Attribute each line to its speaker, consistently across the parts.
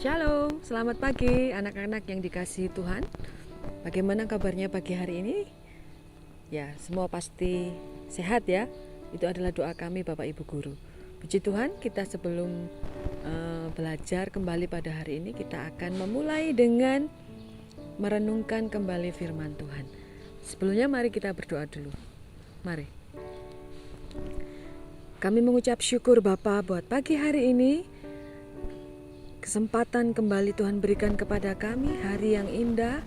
Speaker 1: Shalom, selamat pagi anak-anak yang dikasihi Tuhan. Bagaimana kabarnya pagi hari ini? Ya, semua pasti sehat ya. Itu adalah doa kami Bapak Ibu Guru. Puji Tuhan, kita sebelum belajar kembali pada hari ini, kita akan memulai dengan merenungkan kembali firman Tuhan. Sebelumnya mari kita berdoa dulu. Mari. Kami mengucap syukur Bapa buat pagi hari ini. Kesempatan kembali Tuhan berikan kepada kami, hari yang indah,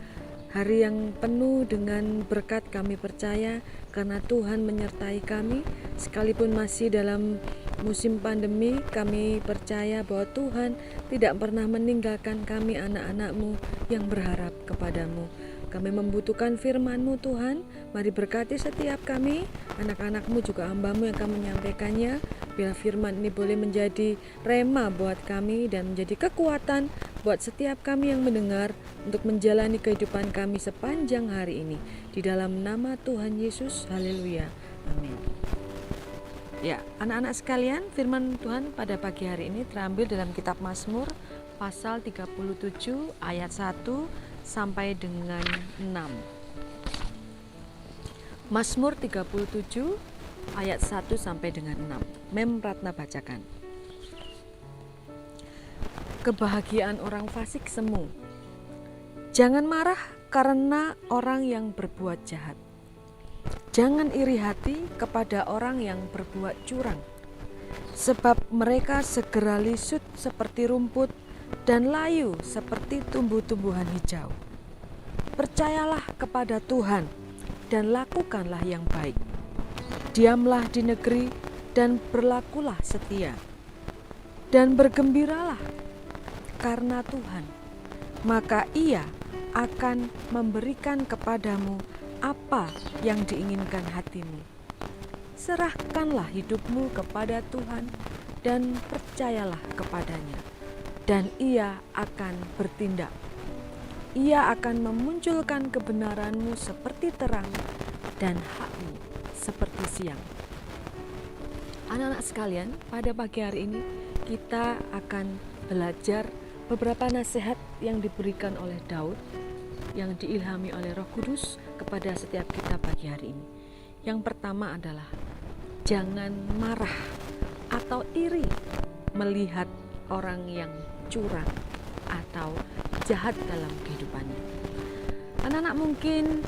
Speaker 1: hari yang penuh dengan berkat. Kami percaya karena Tuhan menyertai kami. Sekalipun masih dalam musim pandemi, kami percaya bahwa Tuhan tidak pernah meninggalkan kami anak-anak-Mu yang berharap kepadamu. Kami membutuhkan firman-Mu Tuhan. Mari berkati setiap kami, anak-anak-Mu juga hamba-Mu yang akan menyampaikannya. Biar firman ini boleh menjadi rema buat kami dan menjadi kekuatan buat setiap kami yang mendengar untuk menjalani kehidupan kami sepanjang hari ini. Di dalam nama Tuhan Yesus, haleluya, amin. Ya, anak-anak sekalian, firman Tuhan pada pagi hari ini terambil dalam kitab Mazmur pasal 37 ayat 1 sampai dengan 6. Mazmur 37 ayat 1 sampai dengan 6. Mem Ratna bacakan. Kebahagiaan orang fasik semu. Jangan marah karena orang yang berbuat jahat. Jangan iri hati kepada orang yang berbuat curang. Sebab mereka segera lisut seperti rumput dan layu seperti tumbuh-tumbuhan hijau. Percayalah kepada Tuhan dan lakukanlah yang baik. Diamlah di negeri dan berlakulah setia. Dan bergembiralah karena Tuhan, maka Ia akan memberikan kepadamu apa yang diinginkan hatimu. Serahkanlah hidupmu kepada Tuhan dan percayalah kepadanya, dan Ia akan bertindak. Ia akan memunculkan kebenaranmu seperti terang dan hakmu seperti siang. Anak-anak sekalian, pada pagi hari ini kita akan belajar beberapa nasihat yang diberikan oleh Daud, yang diilhami oleh Roh Kudus kepada setiap kita pagi hari ini. Yang pertama adalah jangan marah atau iri melihat orang yang curang atau jahat dalam kehidupannya. Anak-anak mungkin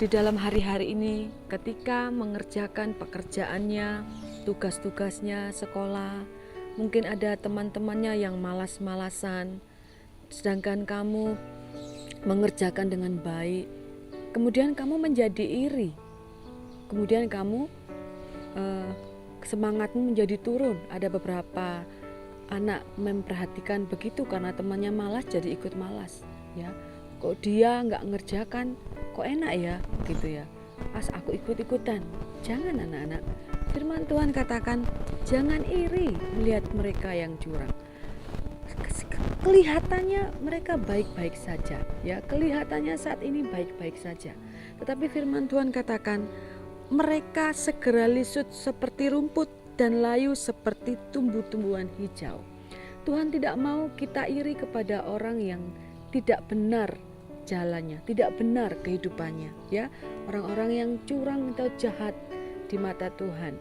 Speaker 1: di dalam hari-hari ini ketika mengerjakan pekerjaannya, tugas-tugasnya, sekolah, mungkin ada teman-temannya yang malas-malasan, sedangkan kamu mengerjakan dengan baik, kemudian kamu menjadi iri, kemudian kamu semangatmu menjadi turun. Ada beberapa anak memperhatikan begitu karena temannya malas jadi ikut malas, ya. Kok dia nggak ngerjakan, kok enak ya, gitu ya. Pas aku ikut-ikutan. Jangan anak-anak. Firman Tuhan katakan, jangan iri melihat mereka yang curang. Kelihatannya mereka baik-baik saja, ya. Kelihatannya saat ini baik-baik saja. Tetapi firman Tuhan katakan, mereka segera lisut seperti rumput dan layu seperti tumbuh-tumbuhan hijau. Tuhan tidak mau kita iri kepada orang yang tidak benar jalannya, tidak benar kehidupannya, ya. Orang-orang yang curang atau jahat di mata Tuhan.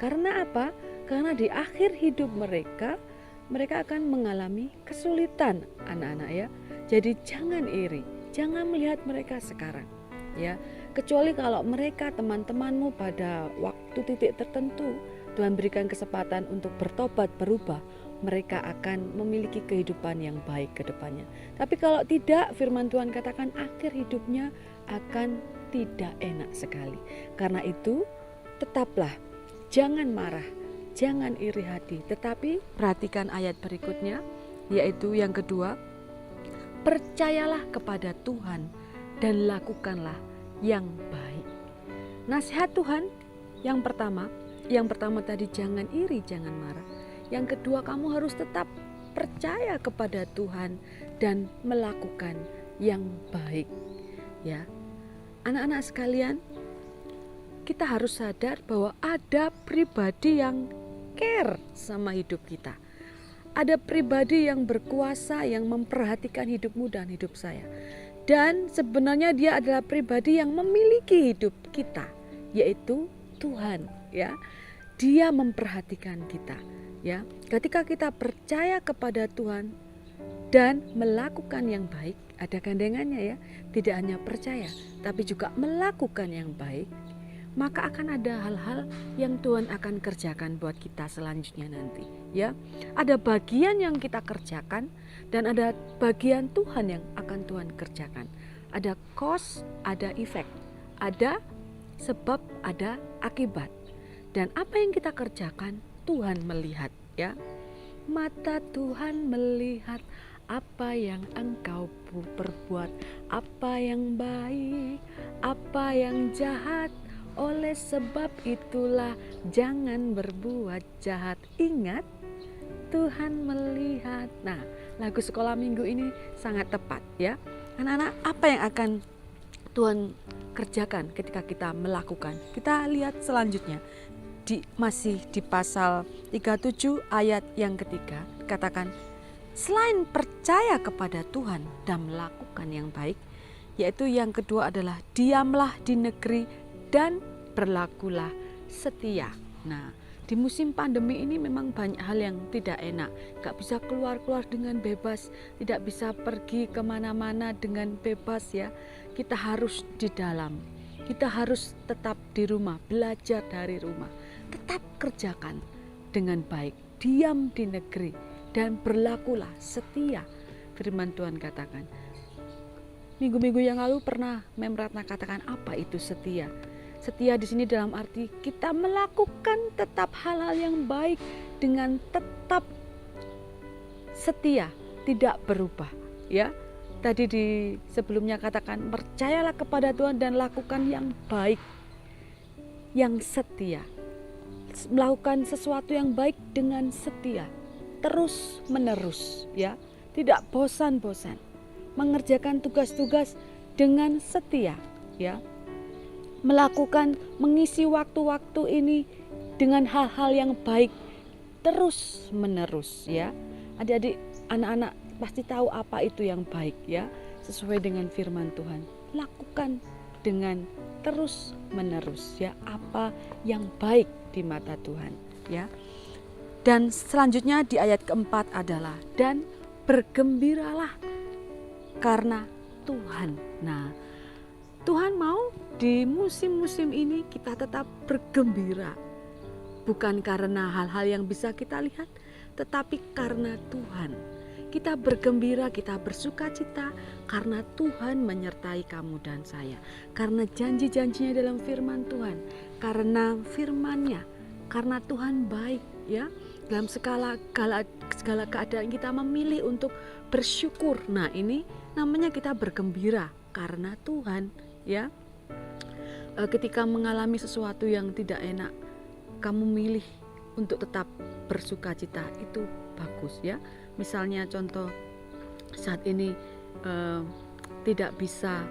Speaker 1: Karena apa? Karena di akhir hidup mereka akan mengalami kesulitan, anak-anak, ya. Jadi jangan iri, jangan melihat mereka sekarang, ya. Kecuali kalau mereka teman-temanmu pada waktu titik tertentu Tuhan berikan kesempatan untuk bertobat, berubah, mereka akan memiliki kehidupan yang baik ke depannya. Tapi kalau tidak, firman Tuhan katakan akhir hidupnya akan tidak enak sekali. Karena itu, tetaplah jangan marah, jangan iri hati, tetapi perhatikan ayat berikutnya, yaitu yang kedua, percayalah kepada Tuhan dan lakukanlah yang baik. Nasihat Tuhan yang pertama tadi jangan iri, jangan marah. Yang kedua, kamu harus tetap percaya kepada Tuhan dan melakukan yang baik, ya. Anak-anak sekalian, kita harus sadar bahwa ada pribadi yang care sama hidup kita. ada pribadi yang berkuasa yang memperhatikan hidupmu dan hidup saya. Dan sebenarnya dia adalah pribadi yang memiliki hidup kita, yaitu Tuhan, ya. Dia memperhatikan kita, ya. Ketika kita percaya kepada Tuhan dan melakukan yang baik, ada gandengannya ya. Tidak hanya percaya, tapi juga melakukan yang baik, maka akan ada hal-hal yang Tuhan akan kerjakan buat kita selanjutnya nanti, ya. Ada bagian yang kita kerjakan dan ada bagian Tuhan yang akan Tuhan kerjakan. Ada cause, ada effect, ada sebab, ada akibat. Dan apa yang kita kerjakan Tuhan melihat, ya. Mata Tuhan melihat apa yang engkau perbuat, apa yang baik, apa yang jahat. Oleh sebab itulah jangan berbuat jahat. Ingat, Tuhan melihat. Nah, lagu sekolah minggu ini sangat tepat, ya. Anak-anak, apa yang akan Tuhan kerjakan ketika kita melakukan? Kita lihat selanjutnya. Masih di pasal 37 ayat yang ketiga, katakan, selain percaya kepada Tuhan dan melakukan yang baik, yaitu yang kedua adalah diamlah di negeri dan berlakulah setia. Nah, di musim pandemi ini memang banyak hal yang tidak enak. Gak bisa keluar-keluar dengan bebas, tidak bisa pergi kemana-mana dengan bebas, ya. Kita harus di dalam, kita harus tetap di rumah, belajar dari rumah. Tetap kerjakan dengan baik, diam di negeri dan berlakulah setia. Firman Tuhan katakan. Minggu-minggu yang lalu pernah Mem Ratna katakan apa itu setia. Setia di sini dalam arti kita melakukan tetap hal-hal yang baik dengan tetap setia, tidak berubah, ya. Tadi di sebelumnya katakan percayalah kepada Tuhan dan lakukan yang baik, yang setia. Melakukan sesuatu yang baik dengan setia, terus menerus, ya. Tidak bosan-bosan. Mengerjakan tugas-tugas dengan setia, ya. Mengisi waktu-waktu ini dengan hal-hal yang baik terus menerus, ya. Adik-adik, anak-anak pasti tahu apa itu yang baik, ya. Sesuai dengan firman Tuhan, lakukan dengan terus menerus, ya, apa yang baik di mata Tuhan, ya. Dan selanjutnya di ayat keempat adalah dan bergembiralah karena Tuhan. Nah, Tuhan mau di musim-musim ini kita tetap bergembira. Bukan karena hal-hal yang bisa kita lihat, tetapi karena Tuhan. Kita bergembira, kita bersuka cita karena Tuhan menyertai kamu dan saya. Karena janji-janjinya dalam firman Tuhan, karena firman-Nya, karena Tuhan baik, ya. Dalam segala keadaan kita memilih untuk bersyukur. Nah, ini namanya kita bergembira karena Tuhan, ya. Ketika mengalami sesuatu yang tidak enak, kamu milih untuk tetap bersuka cita, itu bagus, ya. Misalnya contoh saat ini tidak bisa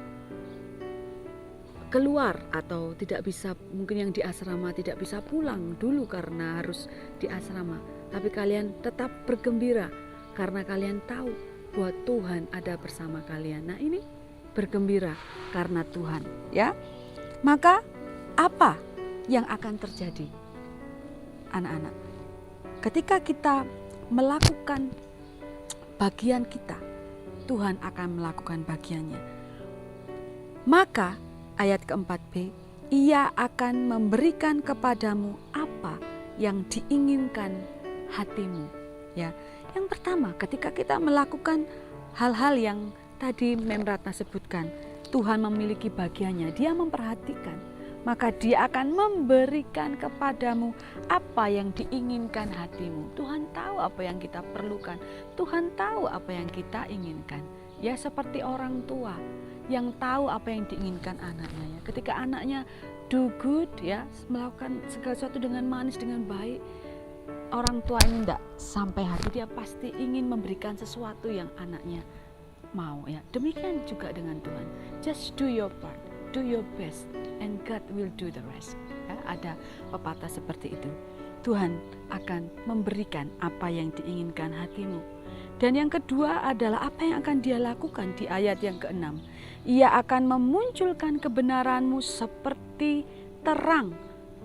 Speaker 1: keluar atau tidak bisa, mungkin yang di asrama tidak bisa pulang dulu karena harus di asrama, tapi kalian tetap bergembira karena kalian tahu bahwa Tuhan ada bersama kalian. Nah, ini bergembira karena Tuhan, ya. Maka apa yang akan terjadi, anak-anak? Ketika kita melakukan bagian kita, Tuhan akan melakukan bagiannya. Maka ayat keempat B, Ia akan memberikan kepadamu apa yang diinginkan hatimu, ya. Yang pertama, ketika kita melakukan hal-hal yang tadi Mem Ratna sebutkan, Tuhan memiliki bagiannya, Dia memperhatikan, maka Dia akan memberikan kepadamu apa yang diinginkan hatimu. Tuhan tahu apa yang kita perlukan, Tuhan tahu apa yang kita inginkan. Ya, seperti orang tua yang tahu apa yang diinginkan anaknya, ya. Ketika anaknya do good, ya, melakukan segala sesuatu dengan manis, dengan baik, orang tua ini tidak sampai hati, dia pasti ingin memberikan sesuatu yang anaknya mau, ya. Demikian juga dengan Tuhan. Just do your part, do your best, and God will do the rest. Ya, ada pepatah seperti itu. Tuhan akan memberikan apa yang diinginkan hatimu. Dan yang kedua adalah apa yang akan Dia lakukan di ayat yang ke-6. Ia akan memunculkan kebenaranmu seperti terang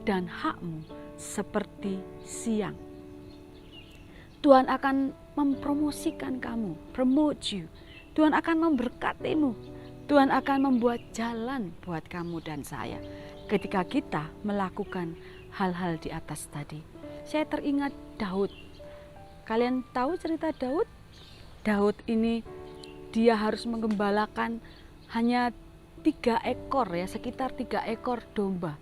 Speaker 1: dan hakmu seperti siang. Tuhan akan mempromosikan kamu, promote you. Tuhan akan memberkatimu. Tuhan akan membuat jalan buat kamu dan saya ketika kita melakukan hal-hal di atas tadi. Saya teringat Daud. Kalian tahu cerita Daud? Daud ini dia harus menggembalakan hanya 3 ekor ya, sekitar 3 ekor domba.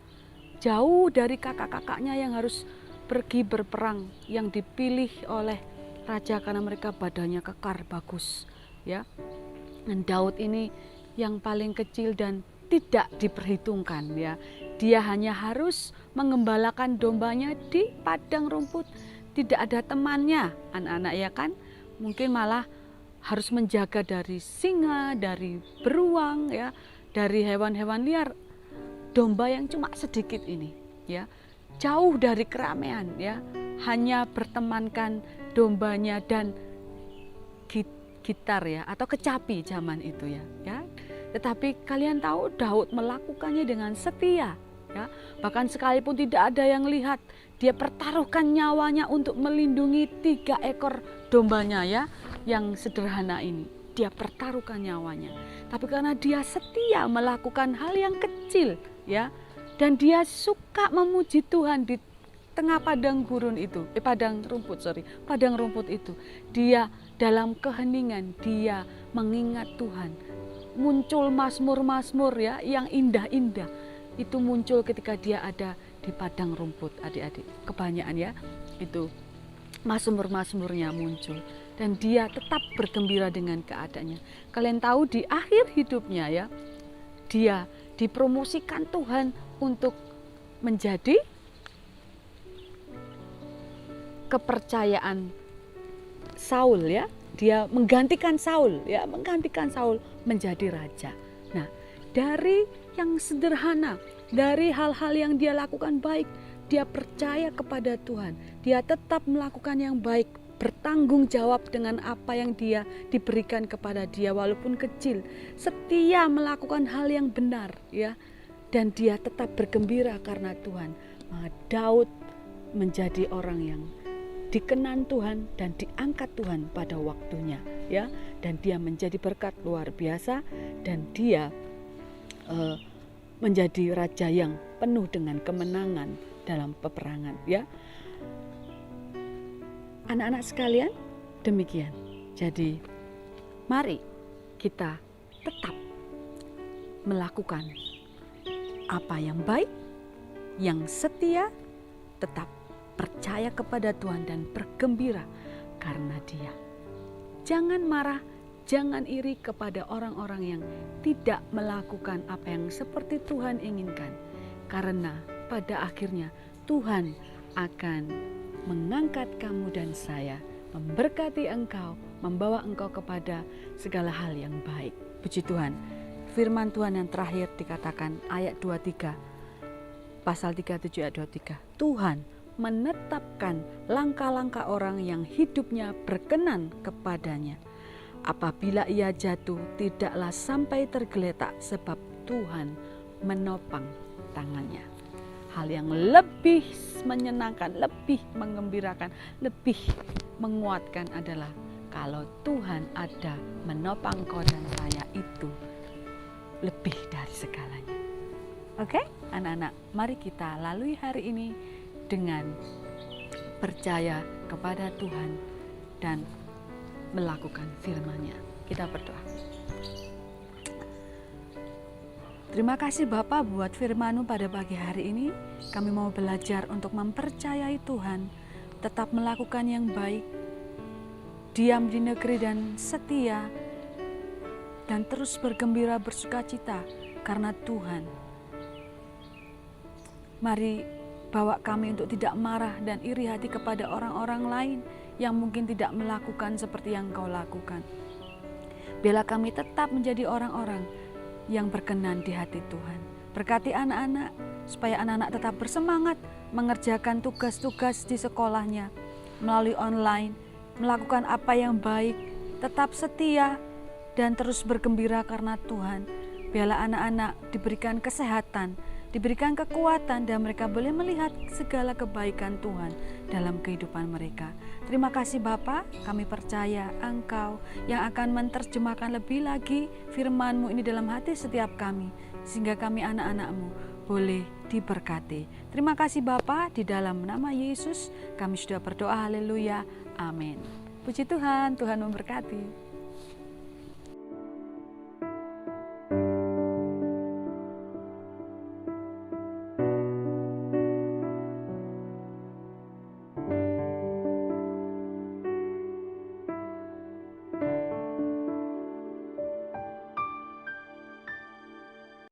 Speaker 1: Jauh dari kakak-kakaknya yang harus pergi berperang, yang dipilih oleh raja karena mereka badannya kekar, bagus ya. Dan Daud ini yang paling kecil dan tidak diperhitungkan ya. Dia hanya harus mengembalakan dombanya di padang rumput. Tidak ada temannya, anak-anak ya kan. Mungkin malah harus menjaga dari singa, dari beruang ya, dari hewan-hewan liar. Domba yang cuma sedikit ini ya, jauh dari keramaian ya, hanya bertemankan dombanya dan gitar ya, atau kecapi zaman itu ya. Tetapi kalian tahu Daud melakukannya dengan setia ya. Bahkan sekalipun tidak ada yang lihat, dia pertaruhkan nyawanya untuk melindungi 3 ekor dombanya ya, yang sederhana ini. Dia pertaruhkan nyawanya. Tapi karena dia setia melakukan hal yang kecil ya, dan dia suka memuji Tuhan di tengah padang rumput itu. Dia dalam keheningan, dia mengingat Tuhan. Muncul mazmur-mazmur ya yang indah-indah. Itu muncul ketika dia ada di padang rumput, adik-adik. Kebanyakan ya, itu mazmur-mazmurnya muncul. Dan dia tetap bergembira dengan keadaannya. Kalian tahu di akhir hidupnya ya, dia dipromosikan Tuhan untuk menjadi kepercayaan Saul ya. Dia menggantikan Saul menjadi raja. Nah, dari yang sederhana, dari hal-hal yang dia lakukan baik, dia percaya kepada Tuhan. Dia tetap melakukan yang baik, bertanggung jawab dengan apa yang dia diberikan kepada dia walaupun kecil. Setia melakukan hal yang benar ya. Dan dia tetap bergembira karena Tuhan. Maka Daud menjadi orang yang dikenan Tuhan dan diangkat Tuhan pada waktunya ya. Dan dia menjadi berkat luar biasa, dan dia menjadi raja yang penuh dengan kemenangan dalam peperangan ya. Anak-anak sekalian, demikian. Jadi mari kita tetap melakukan apa yang baik, yang setia, tetap percaya kepada Tuhan dan bergembira karena Dia. Jangan marah, jangan iri kepada orang-orang yang tidak melakukan apa yang seperti Tuhan inginkan. Karena pada akhirnya Tuhan akan mengangkat kamu dan saya, memberkati engkau, membawa engkau kepada segala hal yang baik. Puji Tuhan. Firman Tuhan yang terakhir dikatakan ayat 23, pasal 37 ayat 23. Tuhan menetapkan langkah-langkah orang yang hidupnya berkenan kepadanya. Apabila ia jatuh, tidaklah sampai tergeletak, sebab Tuhan menopang tangannya. Hal yang lebih menyenangkan, lebih menggembirakan, lebih menguatkan adalah kalau Tuhan ada menopang kau dan saya, itu lebih dari segalanya. Oke, anak-anak, mari kita lalui hari ini dengan percaya kepada Tuhan dan melakukan firman-Nya. Kita berdoa. Terima kasih Bapa buat firman-Mu pada pagi hari ini. Kami mau belajar untuk mempercayai Tuhan, tetap melakukan yang baik, diam di negeri dan setia, dan terus bergembira bersukacita karena Tuhan. Mari bawa kami untuk tidak marah dan iri hati kepada orang-orang lain yang mungkin tidak melakukan seperti yang Kau lakukan. Biarlah kami tetap menjadi orang-orang yang berkenan di hati Tuhan. Berkati anak-anak
Speaker 2: supaya anak-anak tetap bersemangat mengerjakan tugas-tugas di sekolahnya melalui online, melakukan apa yang baik, tetap setia dan terus bergembira karena Tuhan. Biarlah anak-anak diberikan kesehatan, diberikan kekuatan, dan mereka boleh melihat segala kebaikan Tuhan dalam kehidupan mereka. Terima kasih Bapa, kami percaya Engkau yang akan menerjemahkan lebih lagi firman-Mu ini dalam hati setiap kami, sehingga kami anak-anak-Mu boleh diberkati. Terima kasih Bapa, di dalam nama Yesus kami sudah berdoa, haleluya, amin. Puji Tuhan, Tuhan memberkati.